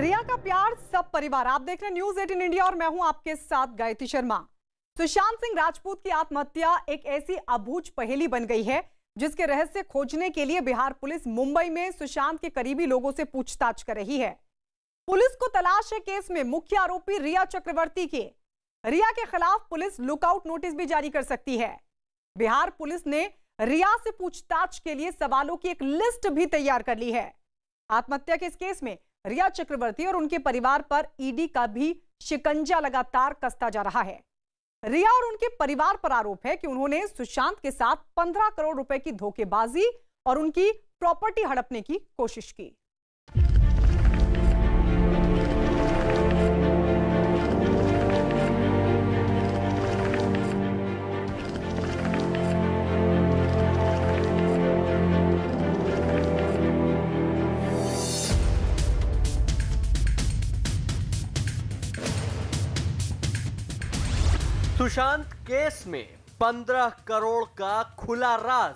रिया का प्यार सब परिवार। आप देख रहे हैं न्यूज 18 इंडिया और मैं हूं आपके साथ गायत्री शर्मा। सुशांत सिंह राजपूत की आत्महत्या एक ऐसी अबूझ पहेली बन गई है जिसके रहस्य खोजने के लिए बिहार पुलिस मुंबई में सुशांत के करीबी लोगों से पूछताछ कर रही है। पुलिस को तलाश है केस में मुख्य आरोपी रिया चक्रवर्ती की। रिया के खिलाफ पुलिस लुकआउट नोटिस भी जारी कर सकती है। बिहार पुलिस ने रिया से पूछताछ के लिए सवालों की एक लिस्ट भी तैयार कर ली है। आत्महत्या के इस केस में रिया चक्रवर्ती और उनके परिवार पर ईडी का भी शिकंजा लगातार कसता जा रहा है। रिया और उनके परिवार पर आरोप है कि उन्होंने सुशांत के साथ 15 करोड़ रुपए की धोखेबाजी और उनकी प्रॉपर्टी हड़पने की कोशिश की। सुशांत केस में 15 करोड़ का खुला राज।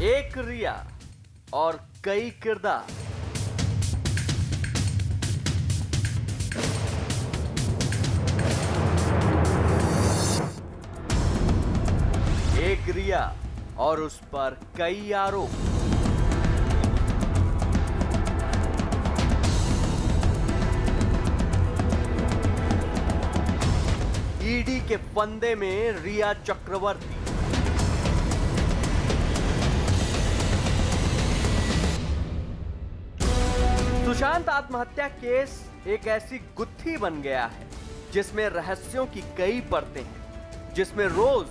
एक रिया और कई किरदार। एक रिया और उस पर कई आरोप। ईडी के फंदे में रिया चक्रवर्ती। सुशांत आत्महत्या केस एक ऐसी गुत्थी बन गया है जिसमें रहस्यों की कई परतें हैं, जिसमें रोज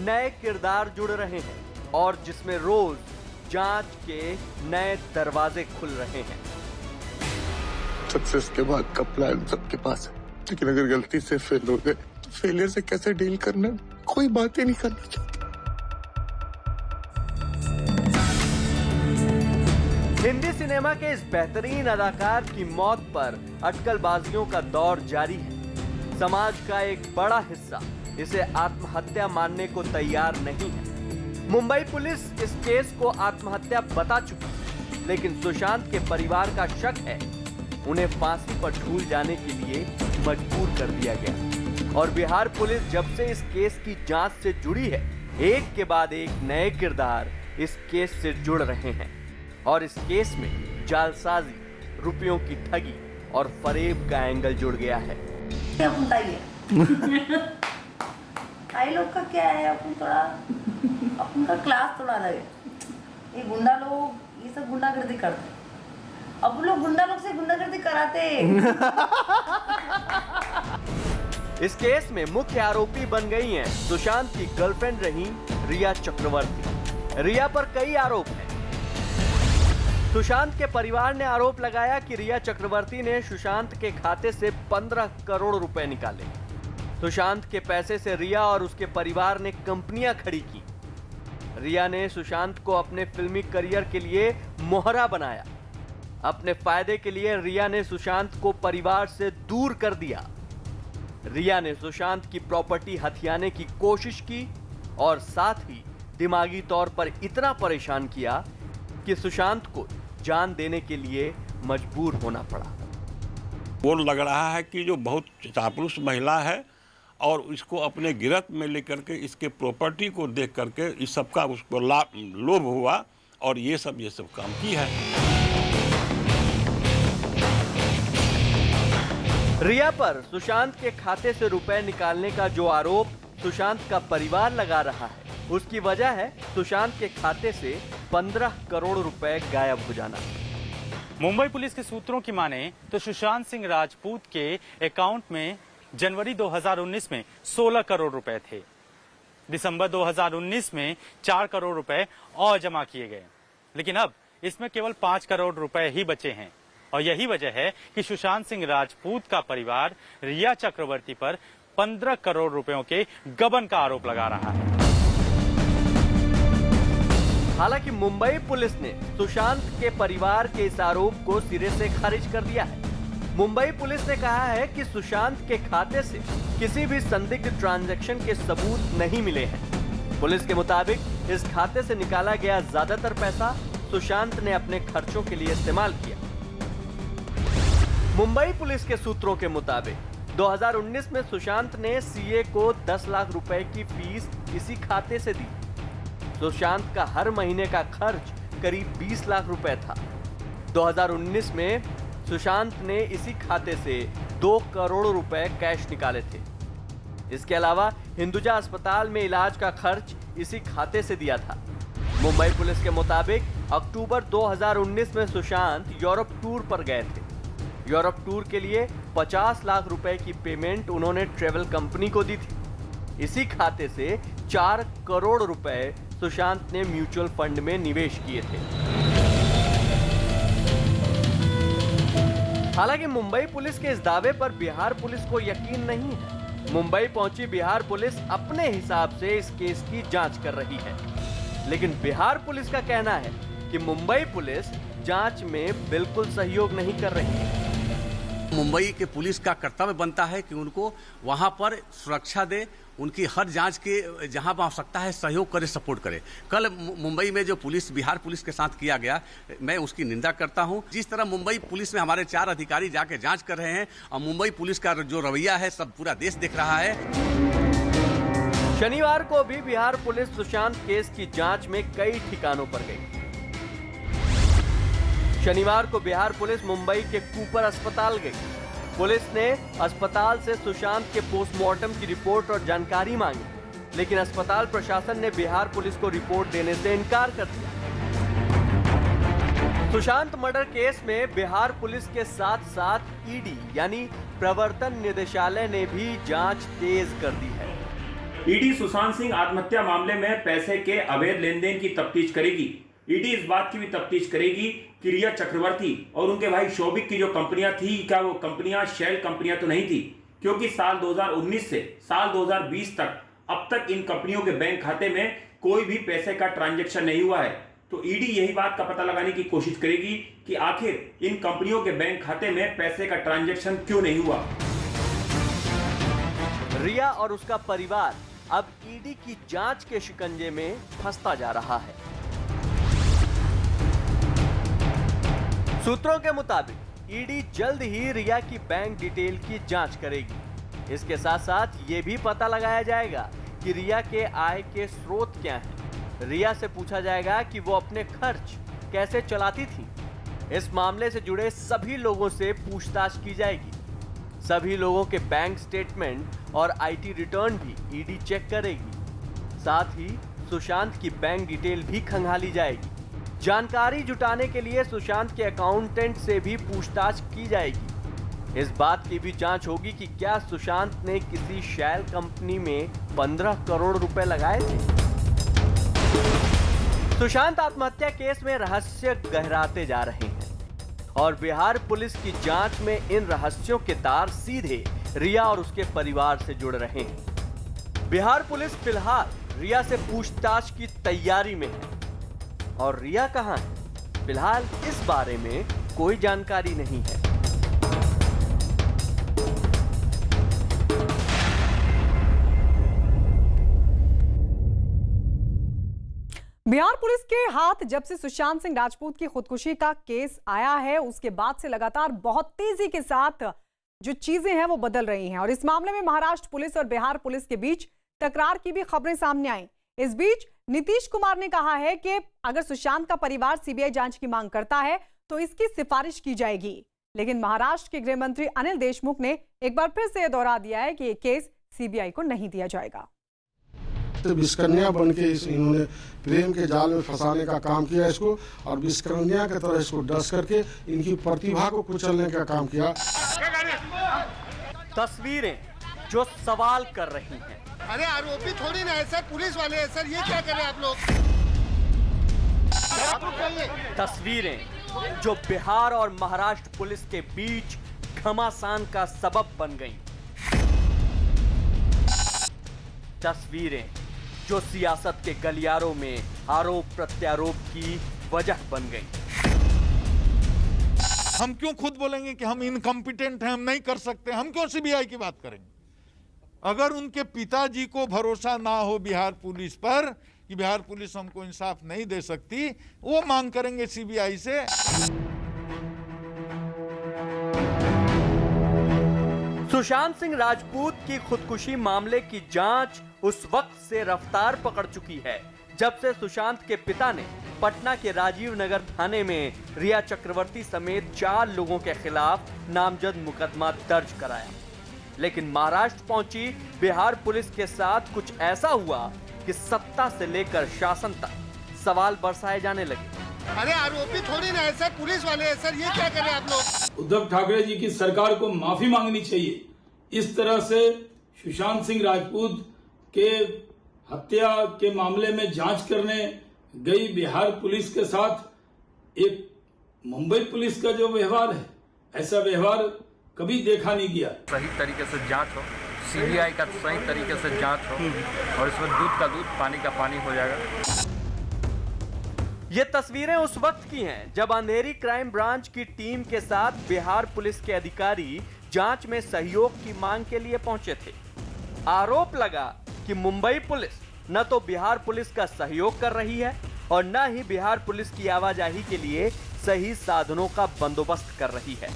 नए किरदार जुड़ रहे हैं और जिसमें रोज जांच के नए दरवाजे खुल रहे हैं। सक्सेस के बाद का प्लान सबके पास है, लेकिन अगर गलती से फेल हो गए तो फेलियर से कैसे डील करना, कोई बात ही नहीं करना चाहता। हिंदी सिनेमा के इस बेहतरीन अदाकार की मौत पर अटकलबाजियों का दौर जारी है। समाज का एक बड़ा हिस्सा इसे आत्महत्या मानने को तैयार नहीं है। मुंबई पुलिस इस केस को आत्महत्या बता चुकी है, लेकिन सुशांत के परिवार का शक है उन्हें फांसी पर झूल जाने के लिए मजबूर कर दिया गया। और बिहार पुलिस जब से इस केस की जांच से जुड़ी है, एक के बाद एक नए किरदार इस केस से जुड़ रहे हैं और इस केस में जालसाजी, रुपयों की ठगी और फरेब का एंगल जुड़ गया है। क्या बताइए आई लोग का क्या है, अपन का क्लास थोड़ा अलग है। ये गुंडा लोग ये सब गुंडागर्दी करते, अब लोग गुंडा लोग से गुंडागर्दी कराते। इस केस में मुख्य आरोपी बन गई हैं सुशांत की गर्लफ्रेंड रही रिया चक्रवर्ती। रिया पर कई आरोप हैं। सुशांत के परिवार ने आरोप लगाया कि रिया चक्रवर्ती ने सुशांत के खाते से 15 करोड़ रुपए निकाले। सुशांत के पैसे से रिया और उसके परिवार ने कंपनियां खड़ी की। रिया ने सुशांत को अपने फिल्मी करियर के लिए मोहरा बनाया। अपने फायदे के लिए रिया ने सुशांत को परिवार से दूर कर दिया। रिया ने सुशांत की प्रॉपर्टी हथियाने की कोशिश की और साथ ही दिमागी तौर पर इतना परेशान किया कि सुशांत को जान देने के लिए मजबूर होना पड़ा। वो लग रहा है कि जो बहुत चापलूस महिला है और इसको अपने गिरफ्त में लेकर के इसके प्रॉपर्टी को देख करके इस सब का उसको लोभ हुआ और ये सब काम की है। रिया पर सुशांत के खाते से रुपए निकालने का जो आरोप सुशांत का परिवार लगा रहा है, उसकी वजह है सुशांत के खाते से 15 करोड़ रुपए गायब हो जाना। मुंबई पुलिस के सूत्रों की माने तो सुशांत सिंह राजपूत के अकाउंट में जनवरी 2019 में 16 करोड़ रुपए थे। दिसंबर 2019 में 4 करोड़ रुपए और जमा किए गए, लेकिन अब इसमें केवल 5 करोड़ रुपए ही बचे हैं। और यही वजह है कि सुशांत सिंह राजपूत का परिवार रिया चक्रवर्ती पर 15 करोड़ रुपयों के गबन का आरोप लगा रहा है। हालांकि मुंबई पुलिस ने सुशांत के परिवार के इस आरोप को सिरे से खारिज कर दिया है। मुंबई पुलिस ने कहा है कि सुशांत के खाते से किसी भी संदिग्ध ट्रांजैक्शन के सबूत नहीं मिले हैं। पुलिस के मुताबिक इस खाते से निकाला गया ज्यादातर पैसा सुशांत ने अपने खर्चों के लिए इस्तेमाल किया। मुंबई पुलिस के सूत्रों के मुताबिक 2019 में सुशांत ने सीए को 10 लाख रुपए की फीस इसी खाते से दी। सुशांत का हर महीने का खर्च करीब 20 लाख रुपए था। 2019 में सुशांत ने इसी खाते से 2 करोड़ रुपए कैश निकाले थे। इसके अलावा हिंदुजा अस्पताल में इलाज का खर्च इसी खाते से दिया था। मुंबई पुलिस के मुताबिक अक्टूबर 2019 में सुशांत यूरोप टूर पर गए थे। यूरोप टूर के लिए 50 लाख रुपए की पेमेंट उन्होंने ट्रेवल कंपनी को दी थी। इसी खाते से 4 करोड़ रुपए सुशांत ने म्यूचुअल फंड में निवेश किए थे। हालांकि मुंबई पुलिस के इस दावे पर बिहार पुलिस को यकीन नहीं है। मुंबई पहुंची बिहार पुलिस अपने हिसाब से इस केस की जांच कर रही है, लेकिन बिहार पुलिस का कहना है कि मुंबई पुलिस जांच में बिल्कुल सहयोग नहीं कर रही है। मुंबई के पुलिस का कर्तव्य बनता है कि उनको वहां पर सुरक्षा दे, उनकी हर जांच के जहां आवश्यकता है सहयोग करे, सपोर्ट करे। कल मुंबई में जो पुलिस बिहार पुलिस के साथ किया गया, मैं उसकी निंदा करता हूं। जिस तरह मुंबई पुलिस में हमारे 4 अधिकारी जाके जांच कर रहे हैं और मुंबई पुलिस का जो रवैया है सब पूरा देश देख रहा है। शनिवार को भी बिहार पुलिस सुशांत केस की जांच में कई ठिकानों पर गई। शनिवार को बिहार पुलिस मुंबई के कूपर अस्पताल गई। पुलिस ने अस्पताल से सुशांत के पोस्टमार्टम की रिपोर्ट और जानकारी मांगी, लेकिन अस्पताल प्रशासन ने बिहार पुलिस को रिपोर्ट देने से इनकार कर दिया। सुशांत मर्डर केस में बिहार पुलिस के साथ साथ ईडी यानी प्रवर्तन निदेशालय ने भी जांच तेज कर दी है। ईडी सुशांत सिंह आत्महत्या मामले में पैसे के अवैध लेन देन की तफ्तीश करेगी। ईडी इस बात की भी तफ्तीश करेगी कि रिया चक्रवर्ती और उनके भाई शोभिक की जो कंपनियां थी, क्या वो कंपनियां शेल कंपनियां तो नहीं थी, क्योंकि साल 2019 से साल 2020 तक अब तक इन कंपनियों के बैंक खाते में कोई भी पैसे का ट्रांजैक्शन नहीं हुआ है। तो ईडी यही बात का पता लगाने की कोशिश करेगी कि आखिर इन कंपनियों के बैंक खाते में पैसे का ट्रांजैक्शन क्यों नहीं हुआ। रिया और उसका परिवार अब ईडी की जांच के शिकंजे में फंसता जा रहा है। सूत्रों के मुताबिक ईडी जल्द ही रिया की बैंक डिटेल की जांच करेगी। इसके साथ साथ ये भी पता लगाया जाएगा कि रिया के आय के स्रोत क्या हैं। रिया से पूछा जाएगा कि वो अपने खर्च कैसे चलाती थी। इस मामले से जुड़े सभी लोगों से पूछताछ की जाएगी। सभी लोगों के बैंक स्टेटमेंट और आईटी रिटर्न भी ईडी चेक करेगी। साथ ही सुशांत की बैंक डिटेल भी खंगाली जाएगी। जानकारी जुटाने के लिए सुशांत के अकाउंटेंट से भी पूछताछ की जाएगी। इस बात की भी जांच होगी कि क्या सुशांत ने किसी शैल कंपनी में 15 करोड़ रुपए लगाए थे। सुशांत आत्महत्या केस में रहस्य गहराते जा रहे हैं और बिहार पुलिस की जांच में इन रहस्यों के तार सीधे रिया और उसके परिवार से जुड़ रहे हैं। बिहार पुलिस फिलहाल रिया से पूछताछ की तैयारी में है और रिया कहां है, फिलहाल इस बारे में कोई जानकारी नहीं है। बिहार पुलिस के हाथ जब से सुशांत सिंह राजपूत की खुदकुशी का केस आया है, उसके बाद से लगातार बहुत तेजी के साथ जो चीजें हैं वो बदल रही हैं और इस मामले में महाराष्ट्र पुलिस और बिहार पुलिस के बीच तकरार की भी खबरें सामने आई। इस बीच नीतीश कुमार ने कहा है कि अगर सुशांत का परिवार सीबीआई जांच की मांग करता है तो इसकी सिफारिश की जाएगी, लेकिन महाराष्ट्र के गृह मंत्री अनिल देशमुख ने एक बार फिर से यह दोहरा दिया है कि यह केस सीबीआई को नहीं दिया जाएगा। तो विस्कन्या बन के इन्होंने प्रेम के जाल में फंसाने का काम किया इसको, और विस्कन्या की तरह इसको डस करके इनकी प्रतिभा को कुचलने का काम किया। तस्वीरें जो सवाल कर रही हैं। अरे आरोपी थोड़ी ना है सर, पुलिस वाले हैं सर, ये क्या कर रहे हैं आप लोग? तस्वीरें जो बिहार और महाराष्ट्र पुलिस के बीच घमासान का सबब बन गईं। तस्वीरें जो सियासत के गलियारों में आरोप प्रत्यारोप की वजह बन गईं। हम क्यों खुद बोलेंगे कि हम इनकम्पिटेंट हैं, हम नहीं कर सकते? हम क्यों सीबीआई की बात करेंगे? अगर उनके पिताजी को भरोसा ना हो बिहार पुलिस पर कि बिहार पुलिस हमको इंसाफ नहीं दे सकती, वो मांग करेंगे सीबीआई से। सुशांत सिंह राजपूत की खुदकुशी मामले की जांच उस वक्त से रफ्तार पकड़ चुकी है जब से सुशांत के पिता ने पटना के राजीव नगर थाने में रिया चक्रवर्ती समेत 4 लोगों के खिलाफ नामजद मुकदमा दर्ज कराया। लेकिन महाराष्ट्र पहुंची बिहार पुलिस के साथ कुछ ऐसा हुआ कि सत्ता से लेकर शासन तक सवाल बरसाए जाने लगे। अरे आरोपी थोड़ी ना है सर, पुलिस वाले हैं सर, ये क्या कर रहे हैं आप लोग? उद्धव ठाकरे जी की सरकार को माफी मांगनी चाहिए। इस तरह से सुशांत सिंह राजपूत के हत्या के मामले में जांच करने गई बिहार पुलिस के साथ एक मुंबई पुलिस का जो व्यवहार है, ऐसा व्यवहार कभी देखा नहीं गया। सही तरीके से जांच हो, सीबीआई का सही तरीके से जांच हो और इसमें दूध का दूध, पानी का पानी हो जाएगा। ये तस्वीरें उस वक्त की हैं जब अंधेरी क्राइम ब्रांच की टीम के साथ बिहार पुलिस के अधिकारी जांच में सहयोग की मांग के लिए पहुंचे थे। आरोप लगा कि मुंबई पुलिस न तो बिहार पुलिस का सहयोग कर रही है और न ही बिहार पुलिस की आवाजाही के लिए सही साधनों का बंदोबस्त कर रही है।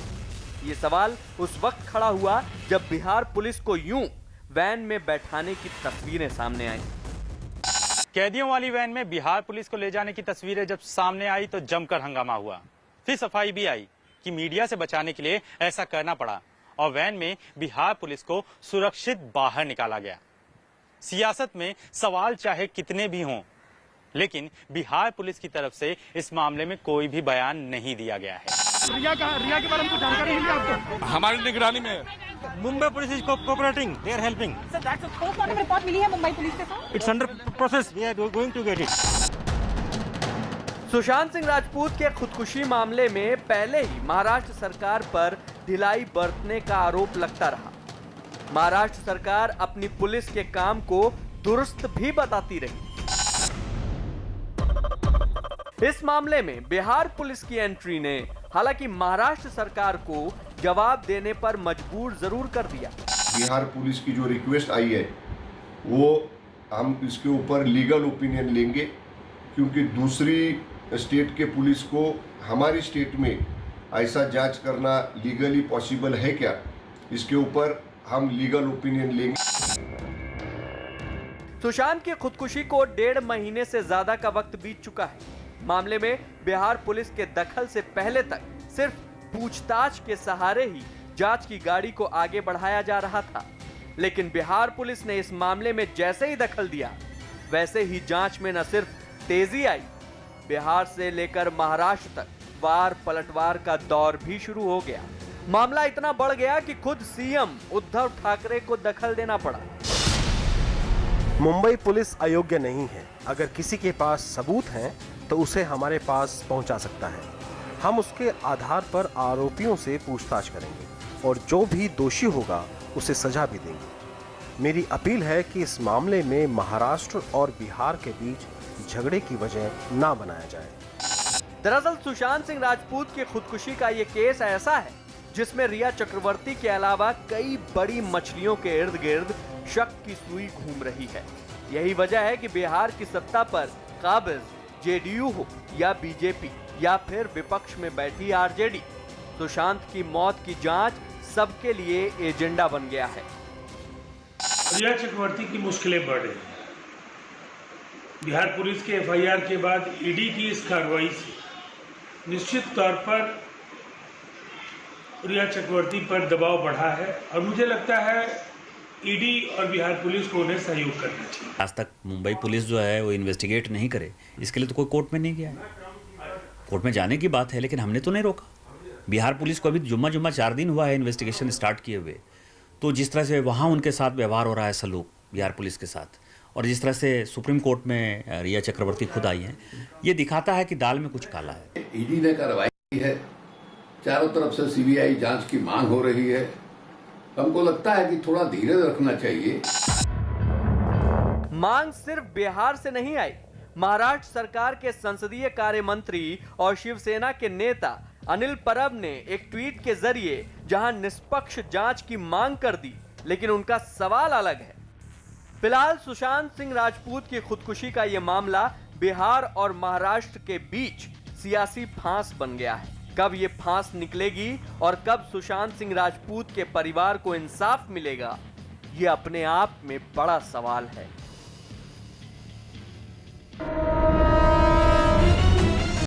ये सवाल उस वक्त खड़ा हुआ जब बिहार पुलिस को यूं वैन में बैठाने की तस्वीरें सामने आई। कैदियों वाली वैन में बिहार पुलिस को ले जाने की तस्वीरें जब सामने आई तो जमकर हंगामा हुआ। फिर सफाई भी आई कि मीडिया से बचाने के लिए ऐसा करना पड़ा और वैन में बिहार पुलिस को सुरक्षित बाहर निकाला गया। सियासत में सवाल चाहे कितने भी हों, लेकिन बिहार पुलिस की तरफ से इस मामले में कोई भी बयान नहीं दिया गया है। रिया के बारे में कुछ जानकारी मिली आपको? हमारी निगरानी में Mumbai police is cooperating, they are helping. Sir, that's a postmortem report मिली है मुंबई पुलिस के साथ। It's under process, we are going to get it. Sushant Singh Rajput के खुदकुशी मामले में पहले ही महाराष्ट्र सरकार पर ढिलाई बरतने का आरोप लगता रहा। महाराष्ट्र सरकार अपनी पुलिस के काम को दुरुस्त भी बताती रही। इस मामले में बिहार पुलिस की एंट्री ने हालांकि महाराष्ट्र सरकार को जवाब देने पर मजबूर जरूर कर दिया। बिहार पुलिस की जो रिक्वेस्ट आई है वो हम इसके ऊपर लीगल ओपिनियन लेंगे, क्योंकि दूसरी स्टेट के पुलिस को हमारी स्टेट में ऐसा जांच करना लीगली पॉसिबल है क्या, इसके ऊपर हम लीगल ओपिनियन लेंगे। सुशांत की खुदकुशी को 1.5 महीने से ज्यादा का वक्त बीत चुका है। मामले में बिहार पुलिस के दखल से पहले तक सिर्फ पूछताछ के सहारे ही जांच की गाड़ी को आगे बढ़ाया जा रहा था, लेकिन बिहार पुलिस ने इस मामले में जैसे ही दखल दिया वैसे ही जांच में न सिर्फ तेजी आई, बिहार से लेकर महाराष्ट्र तक वार पलटवार का दौर भी शुरू हो गया। मामला इतना बढ़ गया कि खुद सीएम उद्धव ठाकरे को दखल देना पड़ा। मुंबई पुलिस अयोग्य नहीं है। अगर किसी के पास सबूत हैं तो उसे हमारे पास पहुंचा सकता है। हम उसके आधार पर आरोपियों से पूछताछ करेंगे और जो भी दोषी होगा उसे सजा भी देंगे। मेरी अपील है कि इस मामले में महाराष्ट्र और बिहार के बीच झगड़े की वजह ना बनाया जाए। दरअसल सुशांत सिंह राजपूत की खुदकुशी का ये केस ऐसा है जिसमें रिया चक्रवर्ती के अलावा कई बड़ी मछलियों के इर्द गिर्द शक की सुई घूम रही है। यही वजह है कि बिहार की सत्ता पर काबिज जेडीयू हो या बीजेपी या फिर विपक्ष में बैठी आरजेडी, सुशांत की मौत की जांच सबके लिए एजेंडा बन गया है। रिया चक्रवर्ती की मुश्किलें बढ़ रही हैं। बिहार पुलिस के एफआईआर के बाद ईडी की इस कार्रवाई से निश्चित तौर पर रिया चक्रवर्ती पर दबाव बढ़ा है और मुझे लगता है ईडी और बिहार पुलिस को उन्हें सहयोग करना चाहिए। आज तक मुंबई पुलिस जो है वो इन्वेस्टिगेट नहीं करे, इसके लिए तो कोई कोर्ट में नहीं गया है। कोर्ट में जाने की बात है लेकिन हमने तो नहीं रोका। बिहार पुलिस को अभी जुम्मा 4 दिन हुआ है इन्वेस्टिगेशन स्टार्ट किए हुए, तो जिस तरह से वहाँ उनके साथ व्यवहार हो रहा है सलूक बिहार पुलिस के साथ, और जिस तरह से सुप्रीम कोर्ट में रिया चक्रवर्ती खुद आई हैं, ये दिखाता है कि दाल में कुछ काला है। ईडी ने कार्रवाई की है, चारों तरफ से सीबीआई जांच की मांग हो रही है। हमको लगता है कि थोड़ा धीरज रखना चाहिए। मांग सिर्फ बिहार से नहीं आई। महाराष्ट्र सरकार के संसदीय कार्य मंत्री और शिवसेना के नेता अनिल परब ने एक ट्वीट के जरिए जहां निष्पक्ष जांच की मांग कर दी, लेकिन उनका सवाल अलग है। फिलहाल सुशांत सिंह राजपूत की खुदकुशी का यह मामला बिहार और महाराष्ट्र के बीच सियासी फांस बन गया है। कब ये फांस निकलेगी और कब सुशांत सिंह राजपूत के परिवार को इंसाफ मिलेगा, ये अपने आप में बड़ा सवाल है।